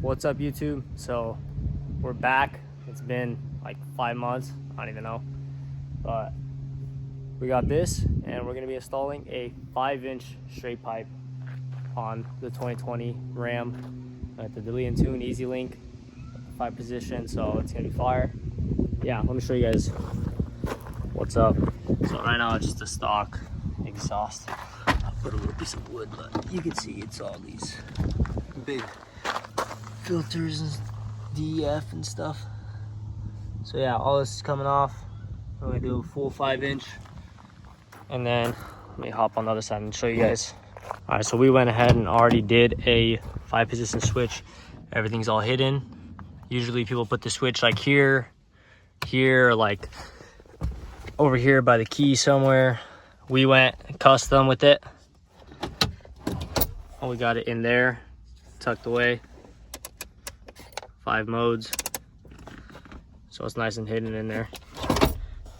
What's up, YouTube? So we're back. It's been like 5 months, I don't even know, but we got this and we're going to be installing a 5-inch straight pipe on the 2020 Ram at the VCC Tuning Easy Link 5 position. So it's going to be fire. Yeah, let me show you guys what's up. So right now it's just a stock exhaust. I'll put a little piece of wood, but you can see it's all these big filters and DEF and stuff. So yeah, all this is coming off. I'm gonna do a full 5-inch, and then let me hop on the other side and show you guys. All right, so we went ahead and already did a 5-position switch. Everything's all hidden. Usually people put the switch like here, or like over here by the key somewhere. We went custom with it. And we got it in there, tucked away. 5 modes, so it's nice and hidden in there.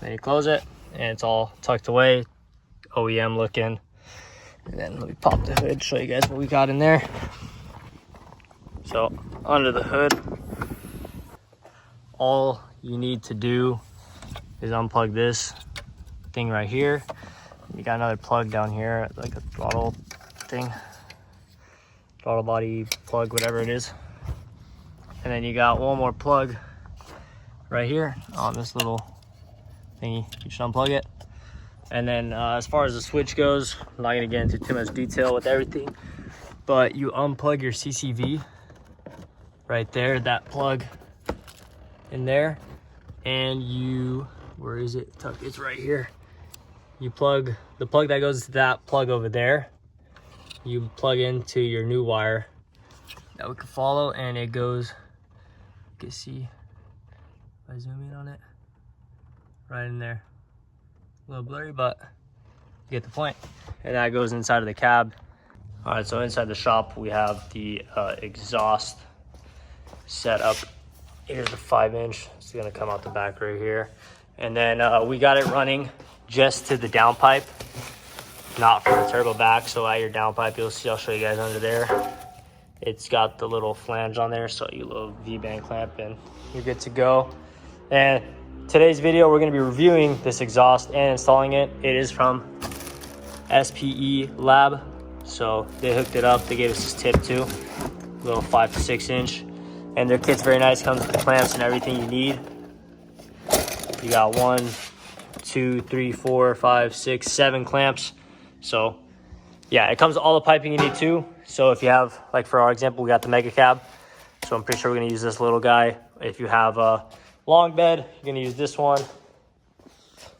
Then you close it and it's all tucked away, OEM looking. And then let me pop the hood, show you guys what we got in there. So under the hood, all you need to do is unplug this thing right here. You got another plug down here, like a throttle thing, throttle body plug, whatever it is. And then you got one more plug right here on this little thingy. You should unplug it. And then as far as the switch goes, I'm not gonna get into too much detail with everything, but you unplug your CCV right there, that plug in there, and you, where is it? It's right here. You plug the plug that goes to that plug over there. You plug into your new wire that we can follow, and it goes, you can see if I zoom in on it, right in there. A little blurry, but you get the point. And that goes inside of the cab. All right, so inside the shop we have the exhaust set up. Here's the 5-inch. It's gonna come out the back right here. And then we got it running just to the downpipe, not for the turbo back. So at your downpipe, you'll see, I'll show you guys under there. It's got the little flange on there, so you little V-band clamp and you're good to go. And today's video, we're gonna be reviewing this exhaust and installing it. It is from SPELAB. So they hooked it up, they gave us this tip too, little 5 to 6 inch. And their kit's very nice, comes with the clamps and everything you need. You got 1, 2, 3, 4, 5, 6, 7 clamps. So yeah, it comes with all the piping you need too. So if you have, like for our example, we got the mega cab. So I'm pretty sure we're gonna use this little guy. If you have a long bed, you're gonna use this one.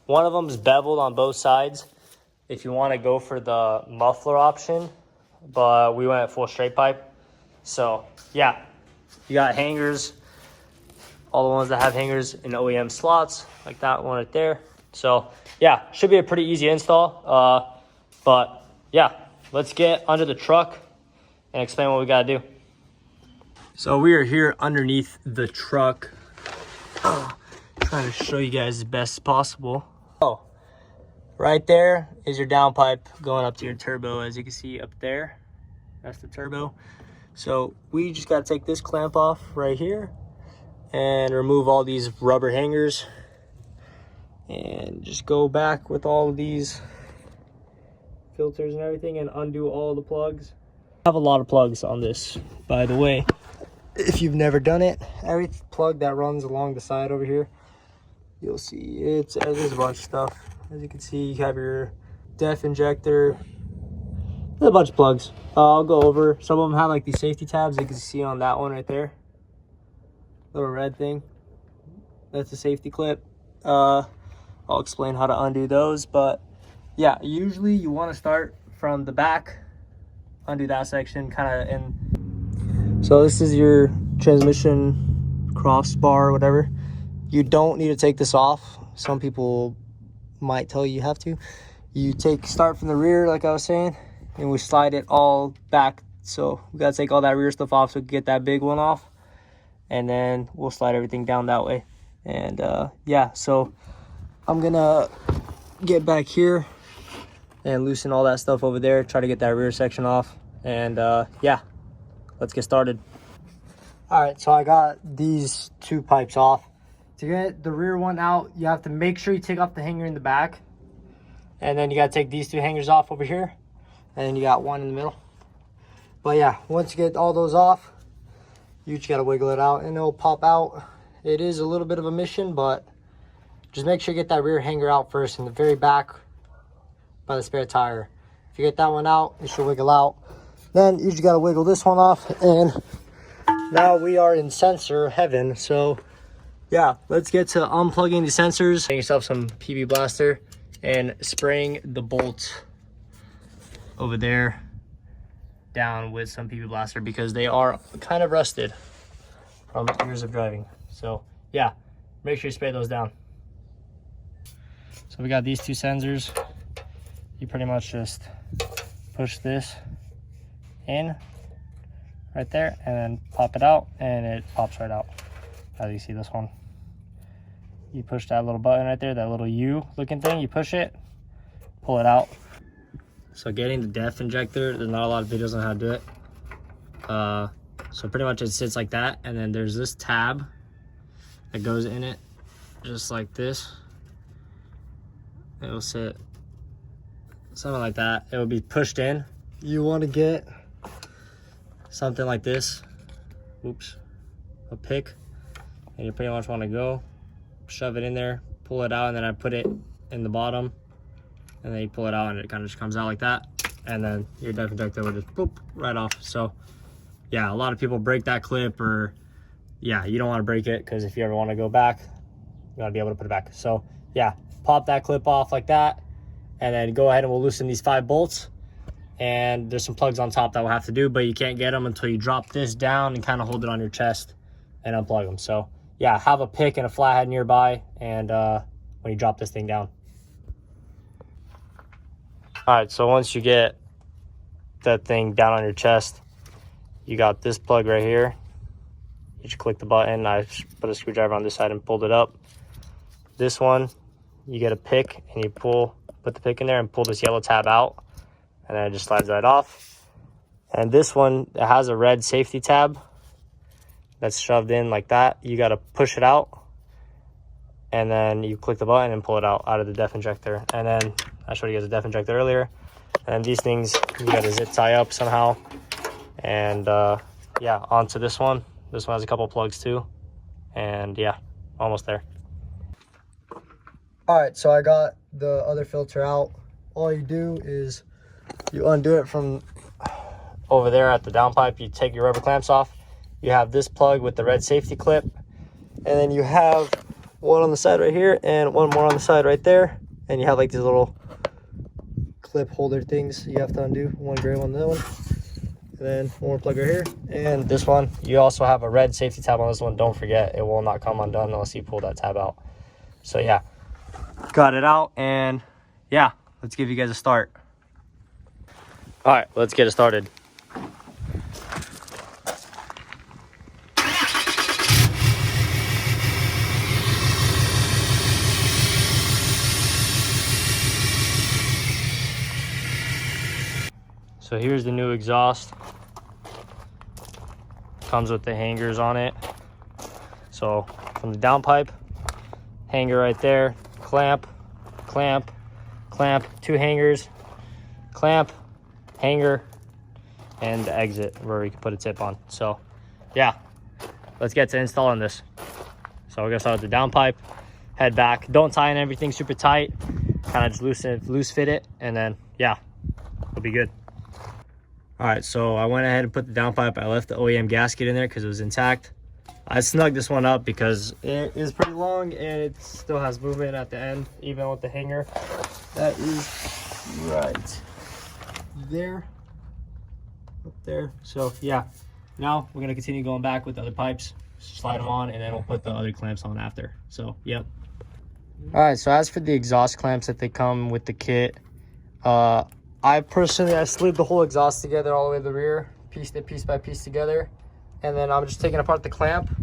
One of them is beveled on both sides if you wanna go for the muffler option, but we went full straight pipe. So yeah, you got hangers, all the ones that have hangers in OEM slots, like that one right there. So yeah, should be a pretty easy install. But yeah, let's get under the truck and explain what we gotta do. So we are here underneath the truck, trying to show you guys as best as possible. Oh, right there is your downpipe going up to your turbo. As you can see up there, that's the turbo. So we just gotta take this clamp off right here and remove all these rubber hangers and just go back with all of these filters and everything and undo all the plugs. I have a lot of plugs on this, by the way, if you've never done it. Every plug that runs along the side over here, you'll see there's a bunch of stuff. As you can see, you have your def injector, there's a bunch of plugs. I'll go over. Some of them have like these safety tabs. You can see on that one right there, little red thing, that's a safety clip. I'll explain how to undo those, but yeah, usually you want to start from the back, undo that section kind of in. So this is your transmission crossbar or whatever. You don't need to take this off. Some people might tell you have to. You start from the rear, like I was saying, and we slide it all back. So we got to take all that rear stuff off so we can get that big one off. And then we'll slide everything down that way. And yeah, so I'm gonna get back here and loosen all that stuff over there, try to get that rear section off. And yeah, let's get started. All right, so I got these two pipes off. To get the rear one out, you have to make sure you take off the hanger in the back. And then you gotta take these two hangers off over here. And then you got one in the middle. But yeah, once you get all those off, you just gotta wiggle it out and it'll pop out. It is a little bit of a mission, but just make sure you get that rear hanger out first in the very back by the spare tire. If you get that one out, it should wiggle out. Then you just gotta wiggle this one off, and now we are in sensor heaven. So yeah, let's get to unplugging the sensors. Get yourself some PB Blaster and spraying the bolts over there down with some PB Blaster because they are kind of rusted from years of driving. So yeah, make sure you spray those down. So we got these two sensors. You pretty much just push this in right there and then pop it out, and it pops right out. As you see this one, you push that little button right there, that little U looking thing, you push it, pull it out. So getting the def injector, there's not a lot of videos on how to do it. So pretty much it sits like that, and then there's this tab that goes in it just like this. It'll sit something like that. It will be pushed in. You want to get something like this, oops, a pick, and you pretty much want to go shove it in there, pull it out, and then I put it in the bottom, and then you pull it out and it kind of just comes out like that, and then your def injector will just boop right off. So yeah, a lot of people break that clip, or yeah, you don't want to break it because if you ever want to go back, you want to be able to put it back. So yeah, pop that clip off like that, and then go ahead and we'll loosen these 5 bolts. And there's some plugs on top that we'll have to do, but you can't get them until you drop this down and kind of hold it on your chest and unplug them. So yeah, have a pick and a flathead nearby, and when you drop this thing down. All right, so once you get that thing down on your chest, you got this plug right here. You just click the button. I put a screwdriver on this side and pulled it up. This one, you get a pick and you put the pick in there and pull this yellow tab out, and then it just slides right off. And this one, it has a red safety tab that's shoved in like that. You got to push it out, and then you click the button and pull it out of the def injector. And then I showed you guys the def injector earlier. And these things, you got to zip tie up somehow. And yeah, onto this one. This one has a couple plugs too. And yeah, almost there. All right, so I got the other filter out. All you do is you undo it from over there at the downpipe. You take your rubber clamps off. You have this plug with the red safety clip, and then you have one on the side right here and one more on the side right there, and you have like these little clip holder things you have to undo. One gray one, that one, and then one more plug right here. And this one, you also have a red safety tab on this one. Don't forget, it will not come undone unless you pull that tab out. So yeah, got it out, and yeah, let's give you guys a start. All right, let's get it started. So here's the new exhaust. Comes with the hangers on it. So from the downpipe, hanger right there, clamp, clamp, clamp, 2 hangers, clamp, hanger, and the exit where you can put a tip on. So yeah, let's get to installing this. So we're gonna start with the downpipe, head back. Don't tie in everything super tight, kind of just loose fit it, and then yeah, it'll be good. All right, so I went ahead and put the downpipe. I left the OEM gasket in there because it was intact. I snugged this one up because it is pretty long and it still has movement at the end, even with the hanger. That is right there, up there. So yeah, now we're gonna continue going back with the other pipes, slide them on, and then we'll put the other clamps on after. So yep. All right, so as for the exhaust clamps that they come with the kit, I slid the whole exhaust together all the way to the rear, pieced it piece by piece together, and then I'm just taking apart the clamp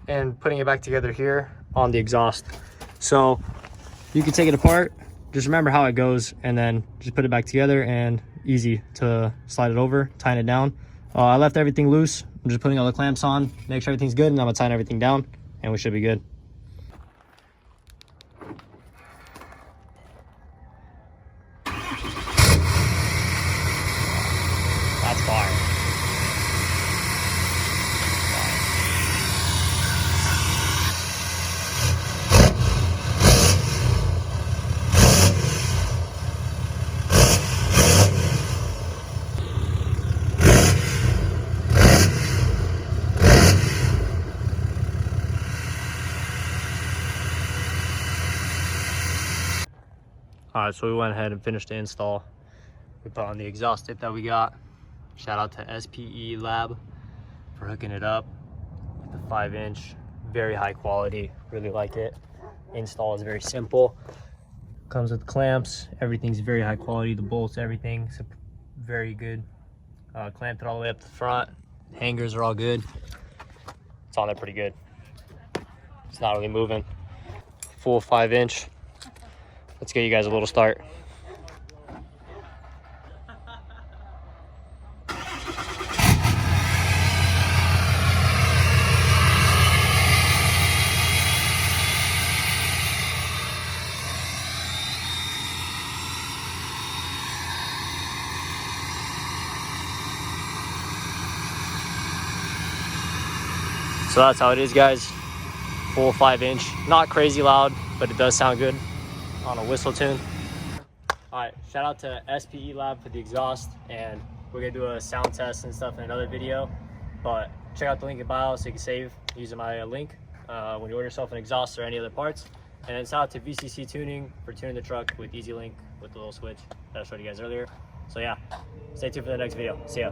and putting it back together here on the exhaust. So you can take it apart, just remember how it goes, and then just put it back together, and easy to slide it over, tying it down. I left everything loose. I'm just putting all the clamps on, make sure everything's good, and I'm gonna tighten everything down, and we should be good. That's fire. All right, so we went ahead and finished the install. We put on the exhaust tip that we got. Shout out to SPELAB for hooking it up with the 5-inch, very high quality, really like it. Install is very simple. Comes with clamps, everything's very high quality, the bolts, everything's very good. Clamped it all the way up the front. Hangers are all good. It's on there pretty good. It's not really moving. Full 5-inch. Let's get you guys a little start. So that's how it is, guys. Full 5-inch. Not crazy loud, but it does sound good on a whistle tune. All right, shout out to SPELAB for the exhaust, and we're gonna do a sound test and stuff in another video, but check out the link in bio so you can save using my link when you order yourself an exhaust or any other parts. And then shout out to VCC Tuning for tuning the truck with EasyLink with the little switch that I showed you guys earlier. So yeah, stay tuned for the next video. See ya.